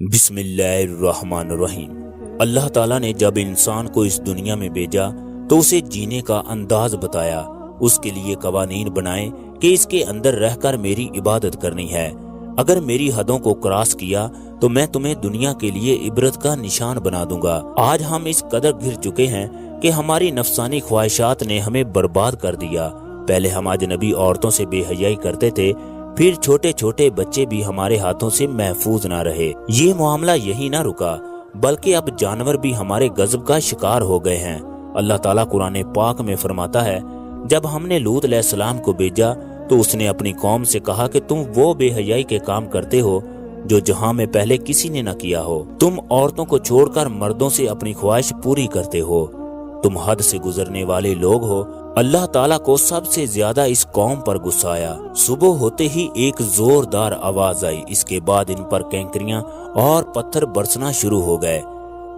بسم اللہ الرحمن الرحیم۔ اللہ تعالیٰ نے جب انسان کو اس دنیا میں بھیجا تو اسے جینے کا انداز بتایا، اس کے لیے قوانین بنائے کہ اس کے اندر رہ کر میری عبادت کرنی ہے۔ اگر میری حدوں کو کراس کیا تو میں تمہیں دنیا کے لیے عبرت کا نشان بنا دوں گا۔ آج ہم اس قدر گر چکے ہیں کہ ہماری نفسانی خواہشات نے ہمیں برباد کر دیا۔ پہلے ہم اجنبی عورتوں سے بے حیائی کرتے تھے، پھر چھوٹے چھوٹے بچے بھی ہمارے ہاتھوں سے محفوظ نہ رہے۔ یہ معاملہ یہی نہ رکا بلکہ اب جانور بھی ہمارے غضب کا شکار ہو گئے ہیں۔ اللہ تعالیٰ قرآن پاک میں فرماتا ہے، جب ہم نے لوط علیہ السلام کو بھیجا تو اس نے اپنی قوم سے کہا کہ تم وہ بے حیائی کے کام کرتے ہو جو جہاں میں پہلے کسی نے نہ کیا ہو۔ تم عورتوں کو چھوڑ کر مردوں سے اپنی خواہش پوری کرتے ہو، تم حد سے گزرنے والے لوگ ہو۔ اللہ تعالیٰ کو سب سے زیادہ اس قوم پر غصہ آیا۔ صبح ہوتے ہی ایک زوردار آواز آئی، اس کے بعد ان پر کینکریاں اور پتھر برسنا شروع ہو گئے۔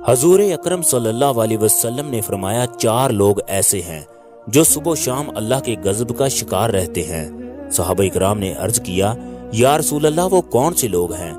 حضور اکرم صلی اللہ علیہ وسلم نے فرمایا، 4 لوگ ایسے ہیں جو صبح و شام اللہ کے غضب کا شکار رہتے ہیں۔ صحابہ اکرام نے عرض کیا، یا رسول اللہ وہ کون سے لوگ ہیں؟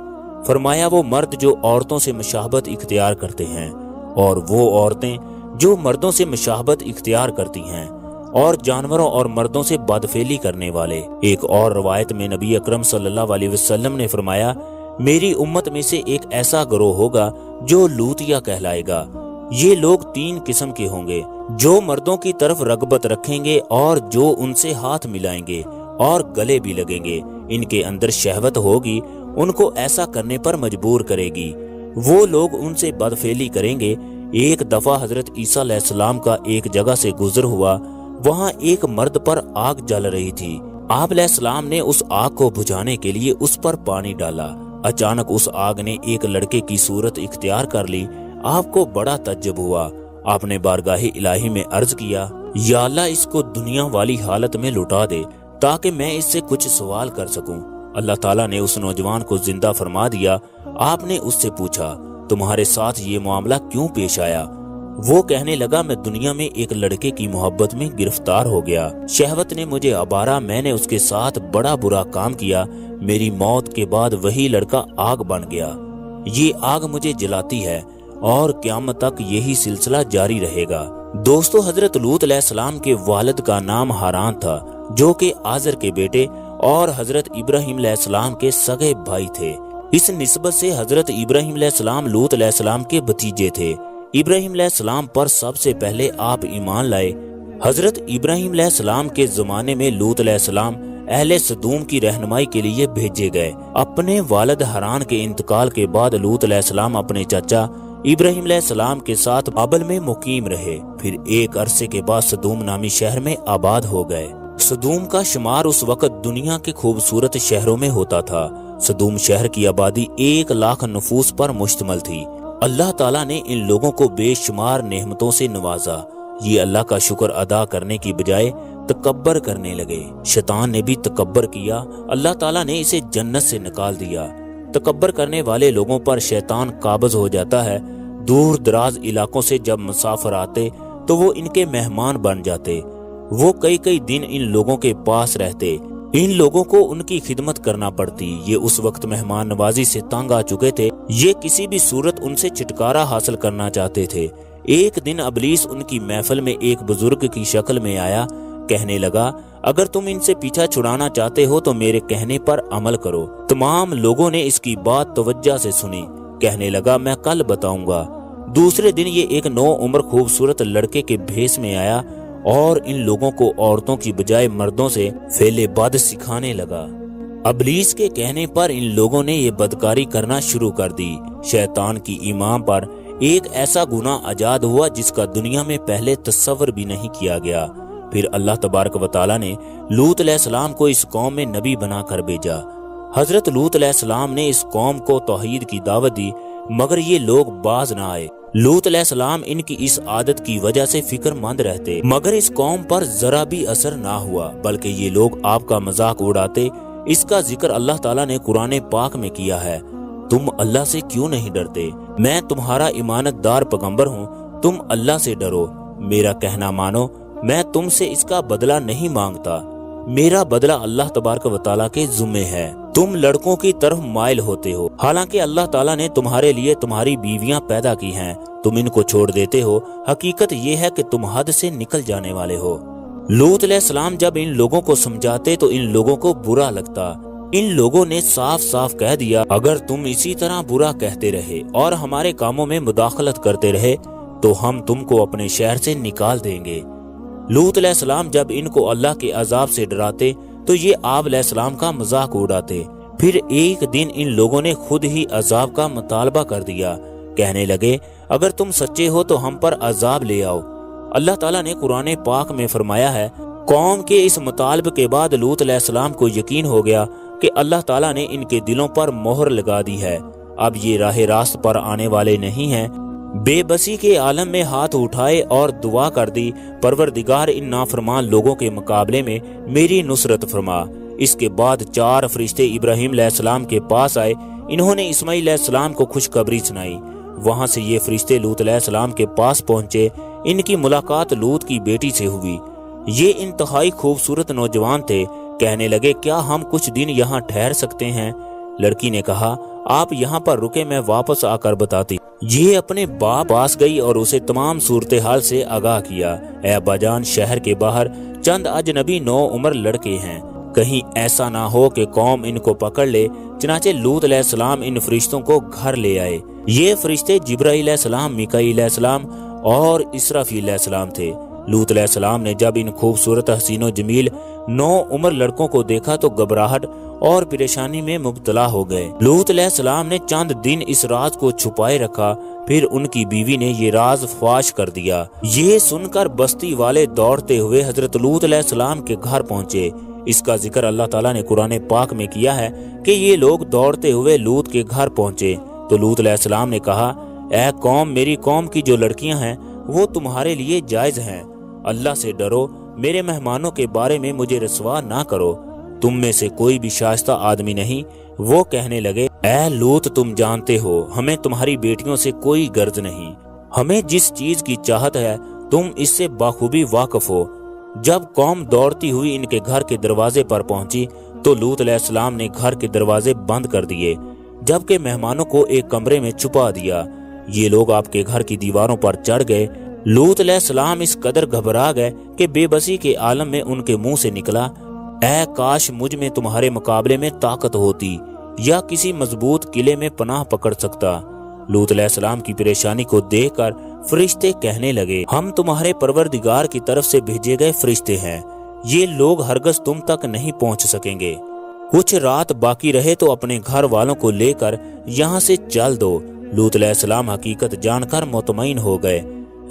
فرمایا، وہ مرد جو عورتوں سے مشابہت اختیار کرتے ہیں، اور وہ عورتیں جو مردوں سے مشابہت اختیار کرتی ہیں، اور جانوروں اور مردوں سے بدفعلی کرنے والے۔ ایک اور روایت میں نبی اکرم صلی اللہ علیہ وسلم نے فرمایا، میری امت میں سے ایک ایسا گروہ ہوگا جو لوطیا کہلائے گا۔ یہ لوگ 3 قسم کے ہوں گے، جو مردوں کی طرف رغبت رکھیں گے اور جو ان سے ہاتھ ملائیں گے اور گلے بھی لگیں گے۔ ان کے اندر شہوت ہوگی، ان کو ایسا کرنے پر مجبور کرے گی۔ وہ لوگ ان سے بدفعلی کریں گے۔ ایک دفعہ حضرت عیسیٰ علیہ السلام کا ایک جگہ سے گزر ہوا، وہاں ایک مرد پر آگ جل رہی تھی۔ آپ علیہ السلام نے اس آگ کو بجھانے کے لیے اس پر پانی ڈالا۔ اچانک اس آگ نے ایک لڑکے کی صورت اختیار کر لی۔ آپ کو بڑا تعجب ہوا۔ آپ نے بارگاہ الہی میں عرض کیا، یا اللہ اس کو دنیا والی حالت میں لٹا دے تاکہ میں اس سے کچھ سوال کر سکوں۔ اللہ تعالیٰ نے اس نوجوان کو زندہ فرما دیا۔ آپ نے اس سے پوچھا، تمہارے ساتھ یہ معاملہ کیوں پیش آیا؟ وہ کہنے لگا، میں دنیا میں ایک لڑکے کی محبت میں گرفتار ہو گیا، شہوت نے مجھے آبارا، میں نے اس کے ساتھ بڑا برا کام کیا، میری موت کے بعد وہی لڑکا آگ بن گیا۔ یہ آگ مجھے جلاتی ہے اور قیامت تک یہی سلسلہ جاری رہے گا۔ دوستو، حضرت لوط علیہ السلام کے والد کا نام ہاران تھا، جو کہ آزر کے بیٹے اور حضرت ابراہیم علیہ السلام کے سگے بھائی تھے۔ اس نسبت سے حضرت ابراہیم علیہ السلام لوط علیہ السلام کے بھتیجے تھے۔ ابراہیم علیہ السلام پر سب سے پہلے آپ ایمان لائے۔ حضرت ابراہیم علیہ السلام کے زمانے میں لوط علیہ السلام اہل سدوم کی رہنمائی کے لیے بھیجے گئے۔ اپنے والد حران کے انتقال کے بعد لوط علیہ السلام اپنے چچا ابراہیم علیہ السلام کے ساتھ بابل میں مقیم رہے، پھر ایک عرصے کے بعد سدوم نامی شہر میں آباد ہو گئے۔ سدوم کا شمار اس وقت دنیا کے خوبصورت شہروں میں ہوتا تھا۔ سدوم شہر کی آبادی 1 لاکھ نفوس پر مشتمل تھی۔ اللہ تعالیٰ نے ان لوگوں کو بے شمار نعمتوں سے نوازا۔ یہ اللہ کا شکر ادا کرنے کی بجائے تکبر کرنے لگے۔ شیطان نے بھی تکبر کیا، اللہ تعالیٰ نے اسے جنت سے نکال دیا۔ تکبر کرنے والے لوگوں پر شیطان قابض ہو جاتا ہے۔ دور دراز علاقوں سے جب مسافر آتے تو وہ ان کے مہمان بن جاتے۔ وہ کئی دن ان لوگوں کے پاس رہتے، ان لوگوں کو ان کی خدمت کرنا پڑتی۔ یہ اس وقت مہمان نوازی سے تنگ آ چکے تھے، یہ کسی بھی صورت ان سے چھٹکارا حاصل کرنا چاہتے تھے۔ ایک دن ابلیس ان کی محفل میں ایک بزرگ کی شکل میں آیا، کہنے لگا، اگر تم ان سے پیچھا چھڑانا چاہتے ہو تو میرے کہنے پر عمل کرو۔ تمام لوگوں نے اس کی بات توجہ سے سنی۔ کہنے لگا، میں کل بتاؤں گا۔ دوسرے دن یہ ایک 9 عمر خوبصورت لڑکے کے بھیس میں آیا اور ان لوگوں کو عورتوں کی بجائے مردوں سے فعل بد سکھانے لگا۔ ابلیس کے کہنے پر ان لوگوں نے یہ بدکاری کرنا شروع کر دی۔ شیطان کی ایمان پر ایک ایسا گناہ ایجاد ہوا جس کا دنیا میں پہلے تصور بھی نہیں کیا گیا۔ پھر اللہ تبارک و تعالیٰ نے لوط علیہ السلام کو اس قوم میں نبی بنا کر بھیجا۔ حضرت لوط علیہ السلام نے اس قوم کو توحید کی دعوت دی، مگر یہ لوگ باز نہ آئے۔ لوط علیہ السلام ان کی اس عادت کی وجہ سے فکر مند رہتے، مگر اس قوم پر ذرا بھی اثر نہ ہوا، بلکہ یہ لوگ آپ کا مذاق اڑاتے۔ اس کا ذکر اللہ تعالیٰ نے قرآن پاک میں کیا ہے، تم اللہ سے کیوں نہیں ڈرتے؟ میں تمہارا امانت دار پیغمبر ہوں، تم اللہ سے ڈرو، میرا کہنا مانو، میں تم سے اس کا بدلہ نہیں مانگتا، میرا بدلہ اللہ تبارک و تعالیٰ کے ذمے ہے۔ تم لڑکوں کی طرف مائل ہوتے ہو، حالانکہ اللہ تعالیٰ نے تمہارے لیے تمہاری بیویاں پیدا کی ہیں، تم ان کو چھوڑ دیتے ہو، حقیقت یہ ہے کہ تم حد سے نکل جانے والے ہو۔ لوط علیہ السلام جب ان لوگوں کو سمجھاتے تو ان لوگوں کو برا لگتا۔ ان لوگوں نے صاف صاف کہہ دیا، اگر تم اسی طرح برا کہتے رہے اور ہمارے کاموں میں مداخلت کرتے رہے تو ہم تم کو اپنے شہر سے نکال دیں گے۔ لوط علیہ السلام جب ان کو اللہ کے عذاب سے ڈراتے تو یہ آپ علیہ السلام کا مذاق اڑاتے۔ پھر ایک دن ان لوگوں نے خود ہی عذاب کا مطالبہ کر دیا، کہنے لگے اگر تم سچے ہو تو ہم پر عذاب لے آؤ۔ اللہ تعالیٰ نے قرآن پاک میں فرمایا ہے، قوم کے اس مطالبے کے بعد لوط علیہ السلام کو یقین ہو گیا کہ اللہ تعالیٰ نے ان کے دلوں پر مہر لگا دی ہے، اب یہ راہ راست پر آنے والے نہیں ہیں۔ بے بسی کے عالم میں ہاتھ اٹھائے اور دعا کر دی، پروردگار ان نافرمان لوگوں کے مقابلے میں میری نصرت فرما۔ اس کے بعد 4 فرشتے ابراہیم علیہ السلام کے پاس آئے، انہوں نے اسماعیل علیہ السلام کو خوشخبری سنائی۔ وہاں سے یہ فرشتے لوط علیہ السلام کے پاس پہنچے، ان کی ملاقات لوط کی بیٹی سے ہوئی۔ یہ انتہائی خوبصورت نوجوان تھے، کہنے لگے کیا ہم کچھ دن یہاں ٹھہر سکتے ہیں؟ لڑکی نے کہا آپ یہاں پر رکے، میں واپس آ کر بتاتی۔ یہ اپنے باپ پاس گئی اور اسے تمام صورتحال سے آگاہ کیا، اے ابا جان، شہر کے باہر چند اجنبی 9 عمر لڑکے ہیں، کہیں ایسا نہ ہو کہ قوم ان کو پکڑ لے۔ چنانچہ لوط علیہ السلام ان فرشتوں کو گھر لے آئے۔ یہ فرشتے جبرائیل علیہ السلام، میکائیل علیہ السلام اور اسرافیل علیہ السلام تھے۔ لوط علیہ السلام نے جب ان خوبصورت حسین و جمیل 9 عمر لڑکوں کو دیکھا تو گھبراہٹ اور پریشانی میں مبتلا ہو گئے۔ لوط علیہ السلام نے چند دن اس راز کو چھپائے رکھا، پھر ان کی بیوی نے یہ راز فاش کر دیا۔ یہ سن کر بستی والے دوڑتے ہوئے حضرت لوط علیہ السلام کے گھر پہنچے۔ اس کا ذکر اللہ تعالیٰ نے قرآن پاک میں کیا ہے کہ یہ لوگ دوڑتے ہوئے لوط کے گھر پہنچے تو لوط علیہ السلام نے کہا، اے قوم، میری قوم کی جو لڑکیاں ہیں وہ تمہارے لیے جائز ہیں، اللہ سے ڈرو، میرے مہمانوں کے بارے میں مجھے رسوا نہ کرو، تم میں سے کوئی بھی شائستہ آدمی نہیں۔ وہ کہنے لگے، اے لوط، تم جانتے ہو ہمیں تمہاری بیٹیوں سے کوئی غرض نہیں، ہمیں جس چیز کی چاہت ہے تم اس سے بخوبی واقف ہو۔ جب قوم دوڑتی ہوئی ان کے گھر کے دروازے پر پہنچی تو لوط علیہ السلام نے گھر کے دروازے بند کر دیے، جبکہ مہمانوں کو ایک کمرے میں چھپا دیا۔ یہ لوگ آپ کے گھر کی دیواروں پر چڑھ گئے۔ لوط علیہ السلام اس قدر گھبرا گئے کہ بے بسی کے عالم میں ان کے منہ سے نکلا، اے کاش مجھ میں تمہارے مقابلے میں طاقت ہوتی یا کسی مضبوط قلعے میں پناہ پکڑ سکتا۔ لوط علیہ السلام کی پریشانی کو دیکھ کر فرشتے کہنے لگے، ہم تمہارے پروردگار کی طرف سے بھیجے گئے فرشتے ہیں، یہ لوگ ہرگز تم تک نہیں پہنچ سکیں گے۔ کچھ رات باقی رہے تو اپنے گھر والوں کو لے کر یہاں سے چل دو۔ لوط علیہ السلام حقیقت جان کر مطمئن ہو گئے۔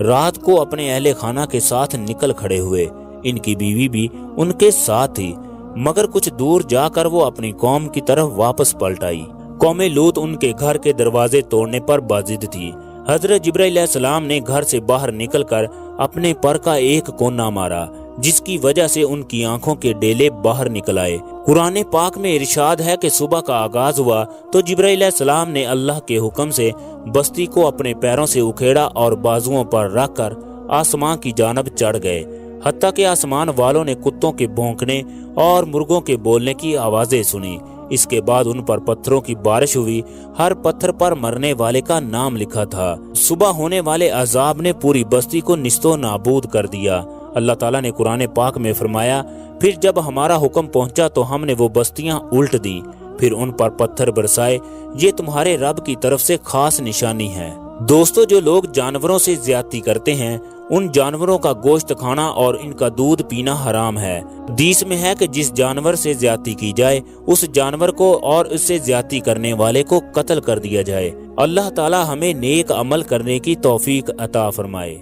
رات کو اپنے اہل خانہ کے ساتھ نکل کھڑے ہوئے، ان کی بیوی بھی ان کے ساتھ تھی، مگر کچھ دور جا کر وہ اپنی قوم کی طرف واپس پلٹ آئی۔ قوم لوط ان کے گھر کے دروازے توڑنے پر بازد تھی۔ حضرت جبرائیل علیہ السلام نے گھر سے باہر نکل کر اپنے پر کا ایک کونا مارا، جس کی وجہ سے ان کی آنکھوں کے ڈیلے باہر نکل آئے۔ قرآن پاک میں ارشاد ہے کہ صبح کا آغاز ہوا تو جبرائیل علیہ السلام نے اللہ کے حکم سے بستی کو اپنے پیروں سے اکھیڑا اور بازوؤں پر رکھ کر آسمان کی جانب چڑھ گئے، حتیٰ کہ آسمان والوں نے کتوں کے بھونکنے اور مرغوں کے بولنے کی آوازیں سنی۔ اس کے بعد ان پر پتھروں کی بارش ہوئی، ہر پتھر پر مرنے والے کا نام لکھا تھا۔ صبح ہونے والے عذاب نے پوری بستی کو نیست و نابود کر دیا۔ اللہ تعالیٰ نے قرآن پاک میں فرمایا، پھر جب ہمارا حکم پہنچا تو ہم نے وہ بستیاں الٹ دیں، پھر ان پر پتھر برسائے، یہ تمہارے رب کی طرف سے خاص نشانی ہے۔ دوستو، جو لوگ جانوروں سے زیادتی کرتے ہیں ان جانوروں کا گوشت کھانا اور ان کا دودھ پینا حرام ہے۔ حدیث میں ہے کہ جس جانور سے زیادتی کی جائے اس جانور کو اور اس سے زیادتی کرنے والے کو قتل کر دیا جائے۔ اللہ تعالی ہمیں نیک عمل کرنے کی توفیق عطا فرمائے۔